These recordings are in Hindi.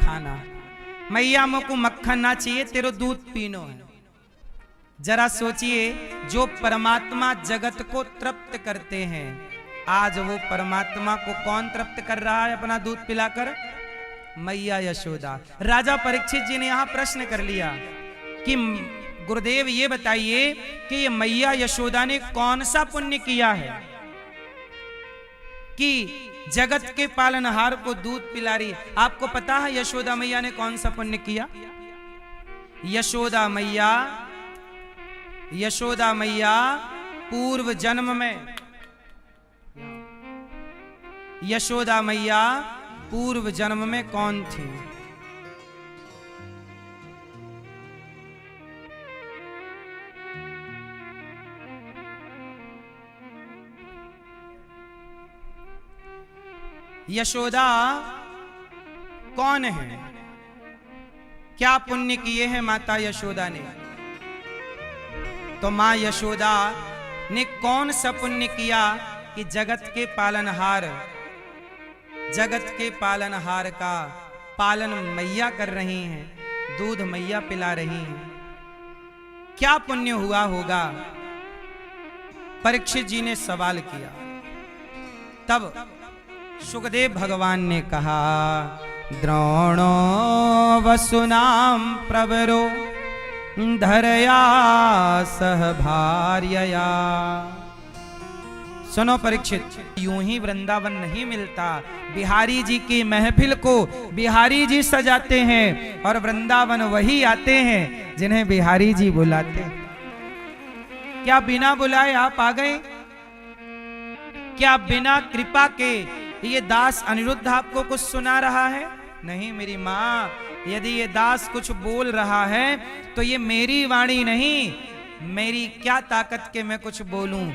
खाना, मैया मुझको मक्खन ना चाहिए, तेरो दूध पीनो है। जरा सोचिए, जो परमात्मा जगत को तृप्त करते हैं, आज वो परमात्मा को कौन तृप्त कर रहा है अपना दूध पिलाकर? मैया यशोदा। राजा परीक्षित जी ने यहां प्रश्न कर लिया कि गुरुदेव ये बताइए कि ये मैया यशोदा ने कौन सा पुण्य किया है कि जगत के पालनहार को दूध पिला रही? आपको पता है यशोदा मैया ने कौन सा पुण्य किया? यशोदा मैया पूर्व जन्म में, यशोदा मैया पूर्व जन्म में कौन थी? यशोदा कौन है? क्या पुण्य किए हैं माता यशोदा ने? तो मां यशोदा ने कौन सा पुण्य किया कि जगत के पालनहार का पालन मैया कर रही हैं, दूध मैया पिला रही हैं? क्या पुण्य हुआ होगा? परीक्षित जी ने सवाल किया। तब सुखदेव भगवान ने कहा, द्रोणो वसुनाम प्रवरो धरया सह भार्यया। सुनो परीक्षित, यूं ही वृंदावन नहीं मिलता। बिहारी जी की महफिल को बिहारी जी सजाते हैं और वृंदावन वही आते हैं जिन्हें बिहारी जी बुलाते हैं। क्या बिना बुलाए आप आ गए? क्या बिना कृपा के ये दास अनिरुद्ध आपको कुछ सुना रहा है? नहीं मेरी माँ, यदि ये दास कुछ बोल रहा है तो ये मेरी वाणी नहीं, मेरी क्या ताकत के मैं कुछ बोलूं?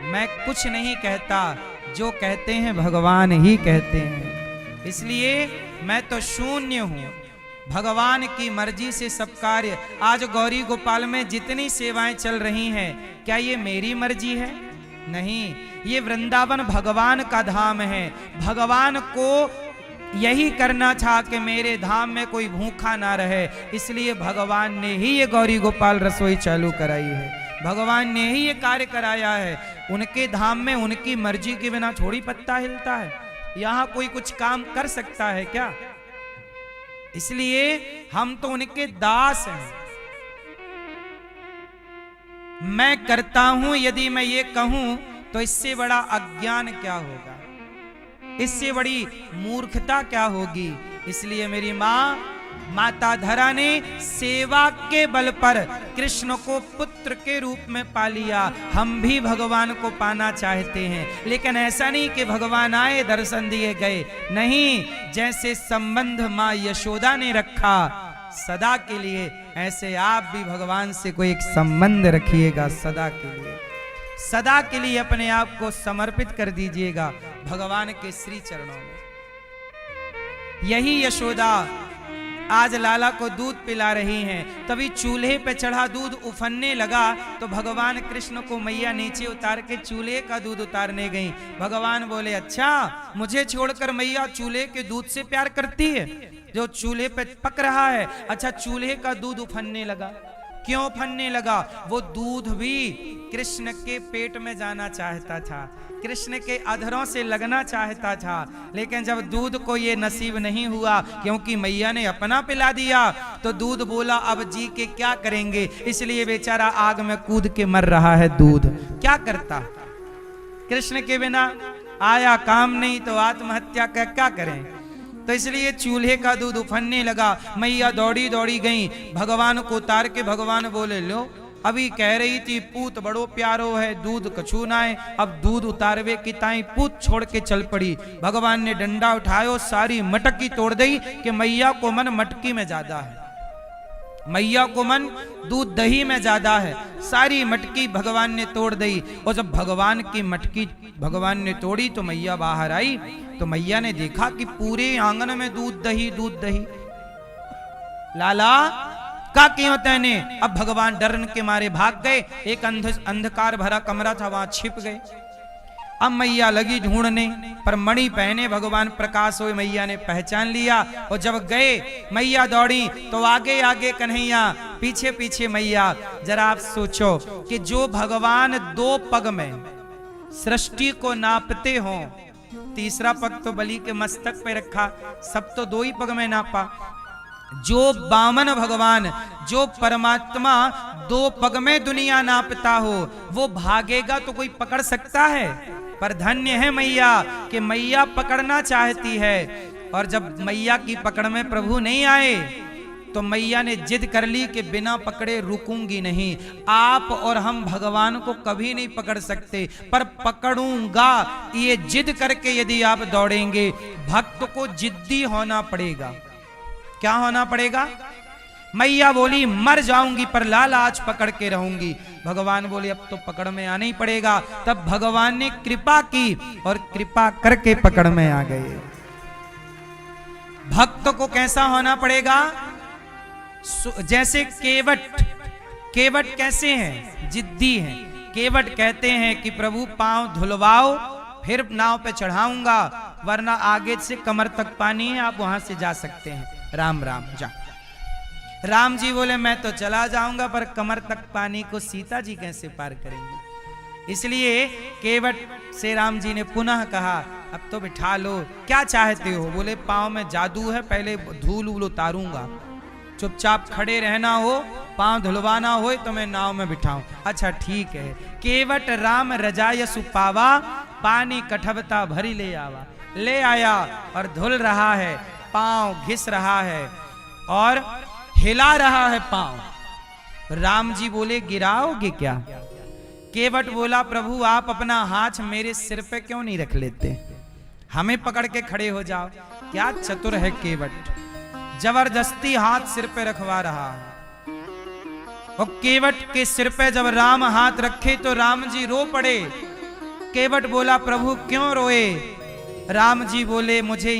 मैं कुछ नहीं कहता, जो कहते हैं भगवान ही कहते हैं। इसलिए मैं तो शून्य हूं, भगवान की मर्जी से सब कार्य। आज गौरी गोपाल में जितनी सेवाएं चल रही हैं, क्या ये मेरी मर्जी है? नहीं, ये वृंदावन भगवान का धाम है। भगवान को यही करना था कि मेरे धाम में कोई भूखा ना रहे, इसलिए भगवान ने ही ये गौरी गोपाल रसोई चालू कराई है, भगवान ने ही ये कार्य कराया है। उनके धाम में उनकी मर्जी के बिना थोड़ी पत्ता हिलता है। यहां कोई कुछ काम कर सकता है क्या? इसलिए हम तो उनके दास हैं। मैं करता हूं, यदि मैं ये कहूं तो इससे बड़ा अज्ञान क्या होगा, इससे बड़ी मूर्खता क्या होगी? इसलिए मेरी माता धरा ने सेवा के बल पर कृष्ण को पुत्र के रूप में पा लिया। हम भी भगवान को पाना चाहते हैं, लेकिन ऐसा नहीं कि भगवान आए दर्शन दिए गए। नहीं, जैसे संबंध मां यशोदा ने रखा सदा के लिए, ऐसे आप भी भगवान से कोई एक संबंध रखिएगा सदा के लिए। सदा के लिए अपने आप को समर्पित कर दीजिएगा भगवान के श्री चरणों में। यही यशोदा आज लाला को दूध पिला रही हैं। तभी चूल्हे पे चढ़ा दूध उफनने लगा तो भगवान कृष्ण को मैया नीचे उतार के चूल्हे का दूध उतारने गई। भगवान बोले, अच्छा मुझे छोड़कर मैया चूल्हे के दूध से प्यार करती है जो चूल्हे पे पक रहा है? अच्छा, चूल्हे का दूध उफनने लगा। क्यों उफनने लगा? वो दूध भी कृष्ण के पेट में जाना चाहता था, कृष्ण के अधरों से लगना चाहता था, लेकिन जब दूध को ये नसीब नहीं हुआ क्योंकि मैया ने अपना पिला दिया, तो दूध बोला अब जी के क्या करेंगे, इसलिए बेचारा आग में कूद के मर रहा है। दूध क्या करता? कृष्ण के बिना आया काम नहीं तो आत्महत्या का क्या करें? तो इसलिए चूल्हे का दूध उफनने लगा। मैया दौड़ी दौड़ी गई, भगवान को उतार के भगवान बोले, लो अभी कह रही थी पूत बड़ो प्यारो है, दूध कछू नाए, अब दूध उतारवे की ताई पूत छोड़ के चल पड़ी। भगवान ने डंडा उठायो, सारी मटकी तोड़ दी कि मैया को मन मटकी में ज्यादा है, मैया को मन दूध दही में ज्यादा है। सारी मटकी भगवान ने तोड़ दी। और जब भगवान की मटकी भगवान ने तोड़ी तो मैया बाहर आई, तो मैया ने देखा कि पूरे आंगन में दूध दही दूध दही। लाला का क्यों तैने? अब भगवान डरन के मारे भाग गए। एक अंधकार भरा कमरा था, वहां छिप गए। अब मैया लगी ढूंढने, पर मणि पहने भगवान प्रकाश हुए, मैया ने पहचान लिया। और जब गए मैया दौड़ी तो आगे आगे कन्हैया, पीछे पीछे मैया। जरा आप सोचो कि जो भगवान 2 पग में सृष्टि को नापते हो, तीसरा पग तो बलि के मस्तक पे रखा, सब तो 2 ही पग में नापा। जो बामन भगवान, जो परमात्मा 2 पग में दुनिया नापता हो, वो भागेगा तो कोई पकड़ सकता है? पर धन्य है मैया कि मैया पकड़ना चाहती है। और जब मैया की पकड़ में प्रभु नहीं आए तो मैया ने जिद कर ली कि बिना पकड़े रुकूंगी नहीं। आप और हम भगवान को कभी नहीं पकड़ सकते, पर पकड़ूंगा ये जिद करके यदि आप दौड़ेंगे, भक्त को जिद्दी होना पड़ेगा। क्या होना पड़ेगा? मैया बोली मर जाऊंगी पर लाल आज पकड़ के रहूंगी। भगवान बोले अब तो पकड़ में आना ही पड़ेगा। तब भगवान ने कृपा की और कृपा करके पकड़ में आ गए। भक्त को कैसा होना पड़ेगा? जैसे केवट कैसे हैं? जिद्दी हैं। केवट कहते हैं कि प्रभु पांव धुलवाओ फिर नाव पे चढ़ाऊंगा, वरना आगे से कमर तक पानी है, आप वहां से जा सकते हैं। राम राम जा। राम जी बोले मैं तो चला जाऊंगा, पर कमर तक पानी को सीता जी कैसे पार करेंगे? इसलिए केवट से राम जी ने पुनः कहा अब तो बिठा लो, क्या चाहते हो? बोले पांव में जादू है, पहले धूल वूल उतारूंगा, चुपचाप खड़े रहना हो, पांव धुलवाना हो तो मैं नाव में बिठाऊं। अच्छा ठीक है। केवट राम रजाय सुपावा, पानी कठबता भरी ले आवा। ले आया और धुल रहा है, पांव घिस रहा है और हिला रहा है पांव। राम जी बोले गिराओगे क्या? केवट बोला प्रभु आप अपना हाथ मेरे सिर पे क्यों नहीं रख लेते, हमें पकड़ के खड़े हो जाओ। क्या चतुर है केवट, जबरदस्ती हाथ सिर पे रखवा रहा है। और केवट के सिर पे जब राम हाथ रखे तो राम जी रो पड़े। केवट बोला प्रभु क्यों रोए? राम जी बोले मुझे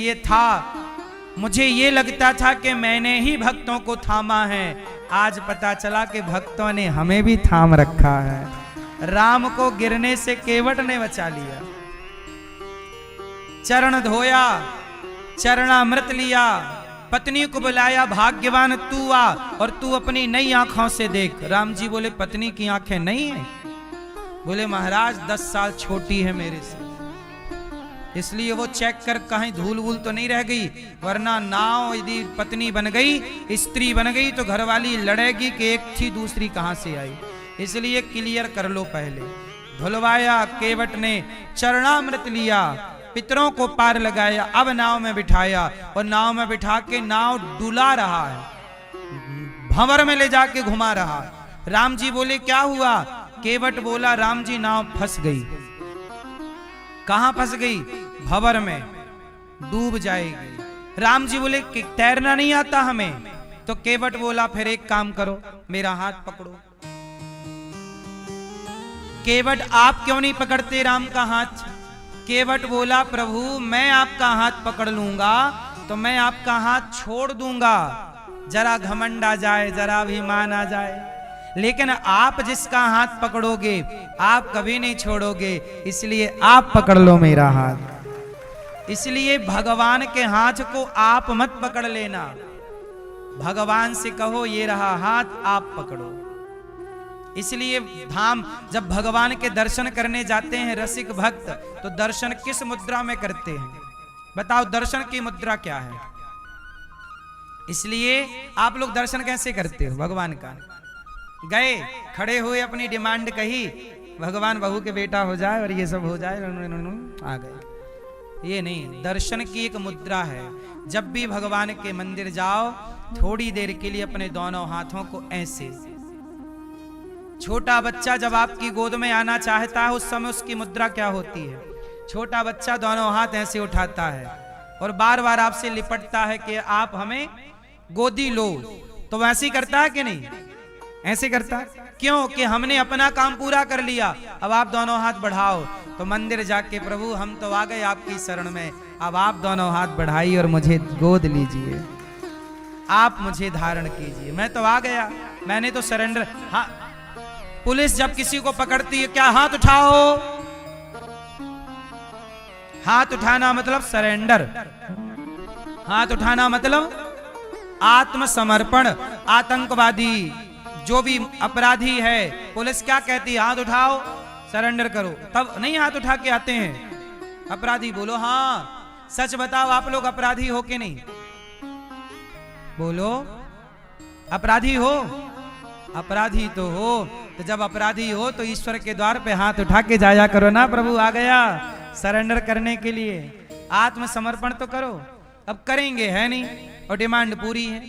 ये लगता था कि मैंने ही भक्तों को थामा है, आज पता चला कि भक्तों ने हमें भी थाम रखा है। राम को गिरने से केवट ने बचा लिया। चरण धोया, चरणामृत लिया, पत्नी को बुलाया, भाग्यवान तू आ और तू अपनी नई आंखों से देख। राम जी बोले पत्नी की आंखें नहीं है? बोले महाराज 10 साल छोटी है मेरे से, इसलिए वो चेक कर कहीं धूल वूल तो नहीं रह गई, वरना नाव यदि पत्नी बन गई, स्त्री बन गई तो घरवाली लड़ेगी कि एक थी दूसरी कहां से आई। इसलिए क्लियर कर लो पहले। धुलवाया, केवट ने चरणामृत लिया, पितरों को पार लगाया, अब नाव में बिठाया और नाव में बिठा के नाव डुला रहा है, भंवर में ले जाके घुमा रहा। राम जी बोले क्या हुआ? केवट बोला राम जी नाव फंस गई। कहां फंस गई? भंवर में, डूब जाएगी। राम जी बोले कि तैरना नहीं आता हमें। तो केवट बोला फिर एक काम करो, मेरा हाथ पकड़ो। केवट आप क्यों नहीं पकड़ते राम का हाथ? केवट बोला प्रभु मैं आपका हाथ पकड़ लूंगा तो मैं आपका हाथ छोड़ दूंगा, जरा घमंड आ जाए, जरा अभिमान आ जाए, लेकिन आप जिसका हाथ पकड़ोगे आप कभी नहीं छोड़ोगे, इसलिए आप पकड़ लो मेरा हाथ। इसलिए भगवान के हाथ को आप मत पकड़ लेना, भगवान से कहो ये रहा हाथ आप पकड़ो। इसलिए धाम जब भगवान के दर्शन करने जाते हैं रसिक भक्त, तो दर्शन किस मुद्रा में करते हैं? बताओ दर्शन की मुद्रा क्या है? इसलिए आप लोग दर्शन कैसे करते हो भगवान का? गए, खड़े हुए, अपनी डिमांड कही, भगवान बहू के बेटा हो जाए और ये सब हो जाए, आ गए। ये नहीं, दर्शन की एक मुद्रा है। जब भी भगवान के मंदिर जाओ थोड़ी देर के लिए अपने दोनों हाथों को ऐसे, छोटा बच्चा जब आपकी गोद में आना चाहता है उस समय उसकी मुद्रा क्या होती है? छोटा बच्चा दोनों हाथ ऐसे उठाता है और बार बार आपसे लिपटता है कि आप हमें गोदी लो, तो वैसे ही करता है कि नहीं? ऐसे करता है। क्यों? कि हमने अपना काम पूरा कर लिया, अब आप दोनों हाथ बढ़ाओ। तो मंदिर जाके प्रभु हम तो आ गए आपकी शरण में, अब आप दोनों हाथ बढ़ाइए और मुझे गोद लीजिए, आप मुझे धारण कीजिए, मैं तो आ गया, मैंने तो सरेंडर। हाँ, पुलिस जब किसी को पकड़ती है क्या हाथ उठाओ, हाथ उठाना मतलब सरेंडर, हाथ उठाना मतलब आत्मसमर्पण। आतंकवादी जो भी अपराधी है, पुलिस क्या कहती है? हाथ उठाओ, सरेंडर करो, तब नहीं हाथ उठा के आते हैं अपराधी। बोलो हाँ, सच बताओ, आप लोग अपराधी हो कि नहीं? बोलो, अपराधी हो? अपराधी तो हो। तो जब अपराधी हो तो ईश्वर के द्वार पे हाथ उठा के जाया करो ना, प्रभु आ गया सरेंडर करने के लिए, आत्मसमर्पण तो करो। अब करेंगे है नहीं, और डिमांड पूरी है।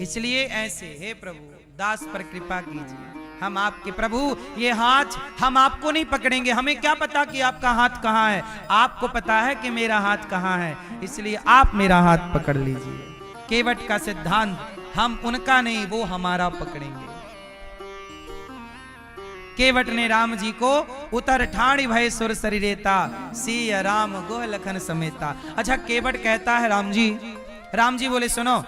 इसलिए ऐसे, हे प्रभु दास पर कृपा कीजिए, हम आपके प्रभु, ये हाथ हम आपको नहीं पकड़ेंगे, हमें क्या पता कि आपका हाथ कहाँ है, आपको पता है कि मेरा हाथ कहाँ है, इसलिए आप मेरा हाथ पकड़ लीजिए। केवट का सिद्धांत, हम उनका नहीं, वो हमारा पकड़ेंगे। केवट ने राम जी को उतर ठाणी भय सुर शरीरेता, सिय राम गोह लखन समेता। अच्छा, केवट कहता है राम जी बोले सुनो,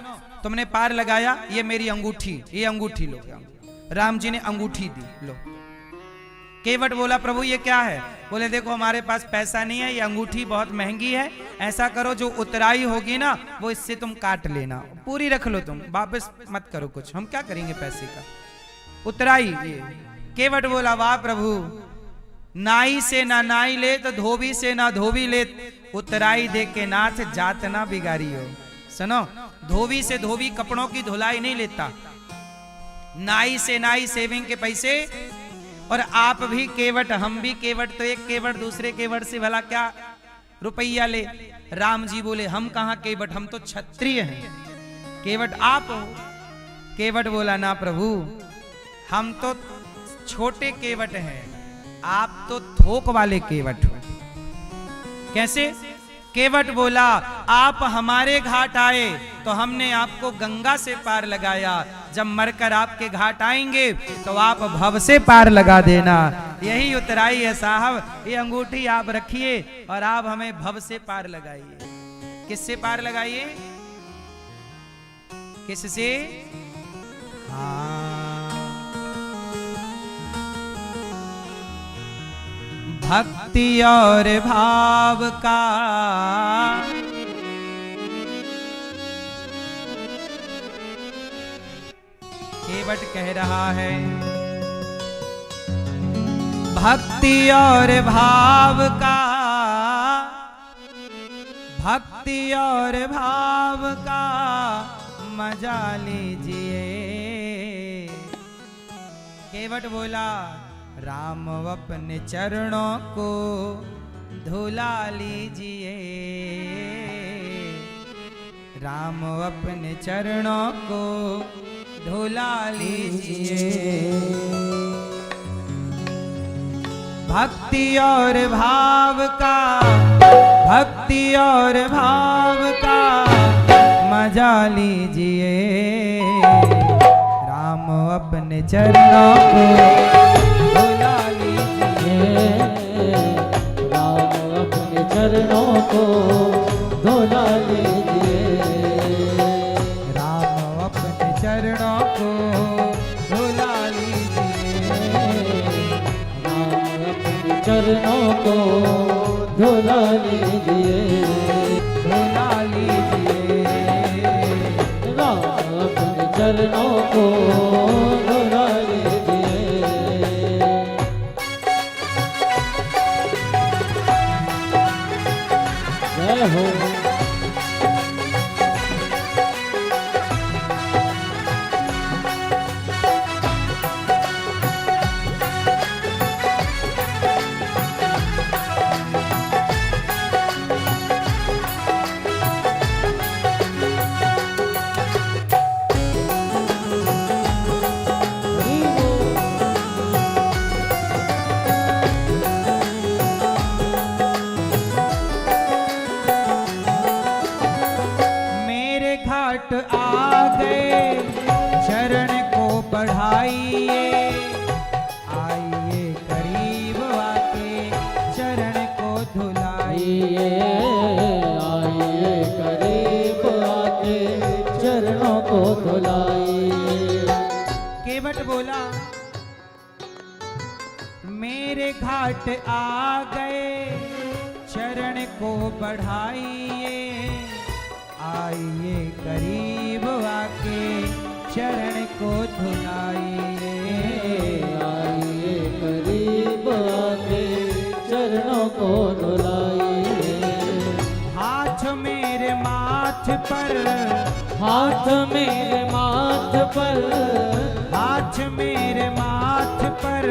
तुमने पार लगाया, ये मेरी अंगूठी, ये अंगूठी लो। राम जी ने अंगूठी दी, लो। केवट बोला प्रभु ये क्या है? बोले देखो हमारे पास पैसा नहीं है, ये अंगूठी बहुत महंगी है, ऐसा करो जो उतराई होगी ना वो इससे तुम काट लेना, पूरी रख लो, तुम वापस मत करो कुछ, हम क्या करेंगे पैसे का, उतराई ये। केवट बोला वाह प्रभु, नाई से ना नाई ले तो धोबी से ना धोबी ले, उतराई दे के नाथ जात ना बिगाड़ी हो। सुनो, धोबी से धोबी कपड़ों की धुलाई नहीं लेता, नाई से नाई सेविंग के पैसे। और आप भी केवट, हम भी केवट, तो एक केवट दूसरे केवट से भला क्या रुपया ले? राम जी बोले हम कहां केवट, हम तो क्षत्रिय हैं, केवट आप हो। केवट बोला ना प्रभु, हम तो छोटे केवट हैं, आप तो थोक वाले केवट हो। कैसे? केवट बोला आप हमारे घाट आए तो हमने आपको गंगा से पार लगाया, जब मरकर आपके घाट आएंगे तो आप भव से पार लगा देना, यही उतराई है साहब। ये अंगूठी आप रखिए और आप हमें भव से पार लगाइए। किससे पार लगाइए? किससे? हाँ, भक्ति और भाव का केवट कह रहा है, भक्ति और भाव का, भक्ति और भाव का मजा लीजिए। केवट बोला राम अपने चरणों को धुला लीजिए, राम अपने चरणों को धुला लीजिए। भक्ति और भाव का, भक्ति और भाव का मजा लीजिए, राम अपने चरणों को धुला लीजिए, राम अपने चरणों को धुला लीजिए, राम अपने चरणों को धुला लीजिए, राम अपने चरणों को धुला लीजिए, धुला लीजिए, राम अपने चरणों को धुला लीजिए। जय हो। घाट आ गए, चरण को बढ़ाइए, आइए करीब आके चरण को धुलाइए, आइए करीब आके चरणों को धुलाइए। केवट बोला मेरे घाट आ गए, चरण को बढ़ाइए, आइए करीब आके चरण को धुलाइए। आइए करीब आके चरणों को धुलाइए। हाथ मेरे माथ पर, हाथ मेरे माथ पर, हाथ मेरे माथ पर,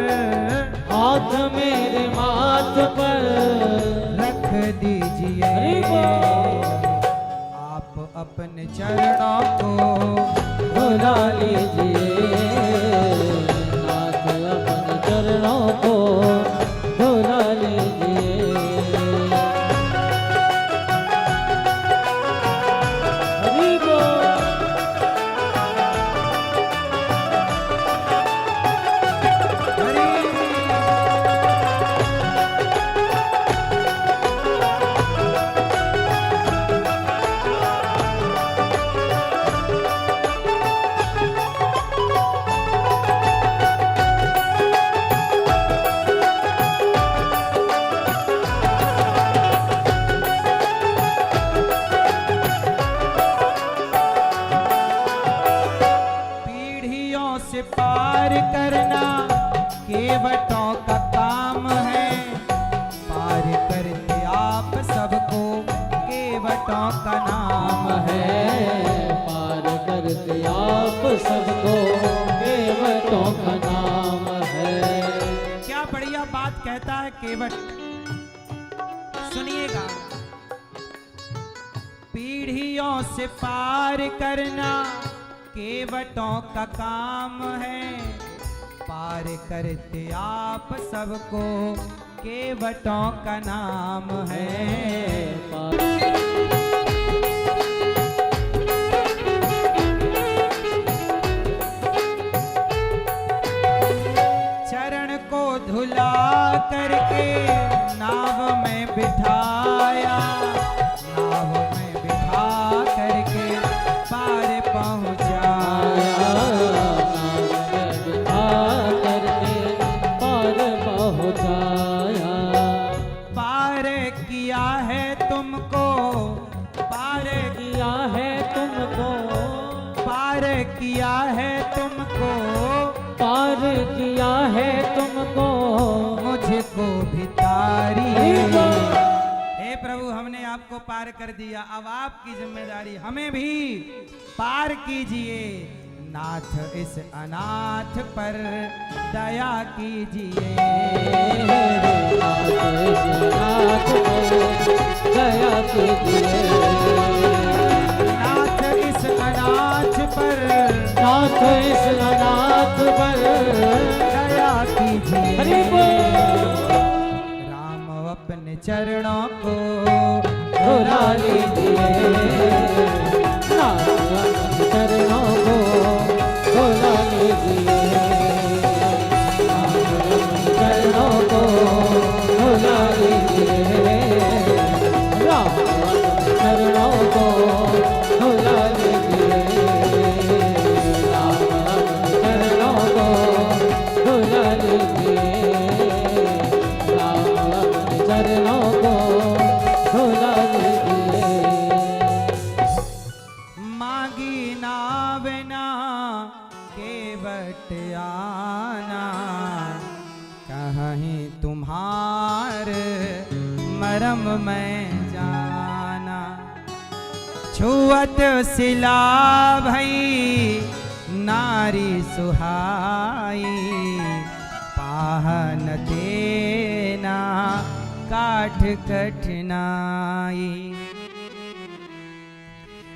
हाथ मेरे माथ पर रख दीजिए। हरि बोल। आप अपने चरणों को धुला लीजिए, नाथ अपने चरणों को धुला लीजिए। हरि बोल। हरि पीढ़ियों से पार करना केवटों का काम है, पार करते आप सबको केवटों का नाम है। पार करते आप सबको केवटों का नाम है। क्या बढ़िया बात कहता है केवट, सुनिएगा। पीढ़ियों से पार करना केवटों का काम है, पार करते आप सबको केवटों का नाम है। चरण को धुला करके नाव में बिठाया, नाव में बिठा करके पार पहुंचाया। पार पहुँचाया। पार किया है तुमको, पार किया है तुमको, पार किया है तुमको, पार किया है तुमको मुझको भी तारिए। हे प्रभु, हमने आपको पार कर दिया, अब आपकी जिम्मेदारी हमें भी पार कीजिए। नाथ इस अनाथ पर दया कीजिए। नाथ दया कीजिए। नाथ इस अनाथ पर, नाथ इस अनाथ पर दया कीजिए। हरि बोल। राम अपने चरणों को धुला लीजिए, नाथ अपने चरणों को धुला लीजिए। नाथ अपने चरणों को धुला लीजिए। राम अपने चरणों को धुला लीजिए। राम अपने चरणों को धुला लीजिए। राम अपने चरणों को धुला लीजिए। मांगी नावना केवट आना, कहीं तुम्हार मरम में जाना। छुअत सिला भई नारी सुहाई, पाहन देना काठ कठिनाई।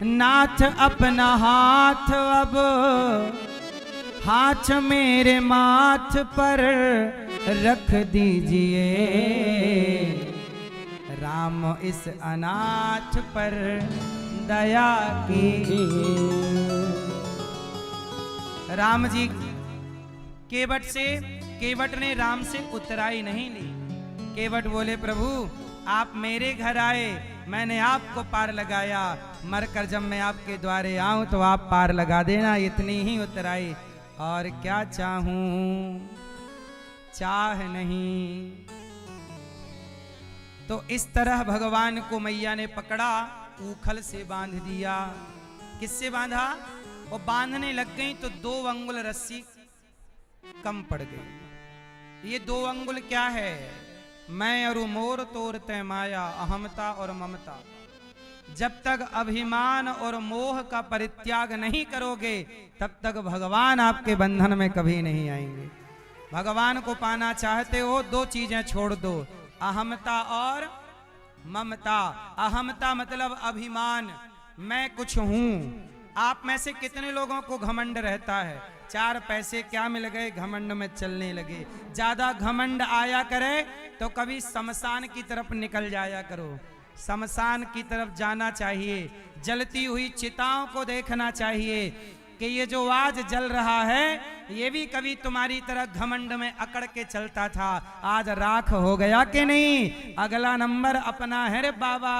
नाथ अपना हाथ अब हाथ मेरे माथ पर रख दीजिए। राम इस अनाथ पर दया कीजिए। राम जी केवट ने राम से उतराई नहीं ली। केवट बोले, प्रभु आप मेरे घर आए, मैंने आपको पार लगाया, मरकर जब मैं आपके द्वारे आऊं तो आप पार लगा देना, इतनी ही उतराई। और क्या चाहूं, चाह नहीं। तो इस तरह भगवान को मैया ने पकड़ा, ऊखल से बांध दिया। किससे बांधा? वो बांधने लग गई तो 2 अंगुल रस्सी कम पड़ गई। ये 2 अंगुल क्या है? मैं अरु मोर तोरते माया, अहमता और ममता। जब तक अभिमान और मोह का परित्याग नहीं करोगे तब तक भगवान आपके बंधन में कभी नहीं आएंगे। भगवान को पाना चाहते हो 2 चीजें छोड़ दो, अहमता और ममता। अहमता मतलब अभिमान, मैं कुछ हूं। आप में से कितने लोगों को घमंड रहता है? 4 पैसे क्या मिल गए, घमंड में चलने लगे। ज्यादा घमंड आया करे तो कभी शमशान की तरफ निकल जाया करो। शमशान की तरफ जाना चाहिए, जलती हुई चिताओं को देखना चाहिए कि ये जो आज जल रहा है ये भी कभी तुम्हारी तरह घमंड में अकड़ के चलता था, आज राख हो गया कि नहीं? अगला नंबर अपना है रे बाबा।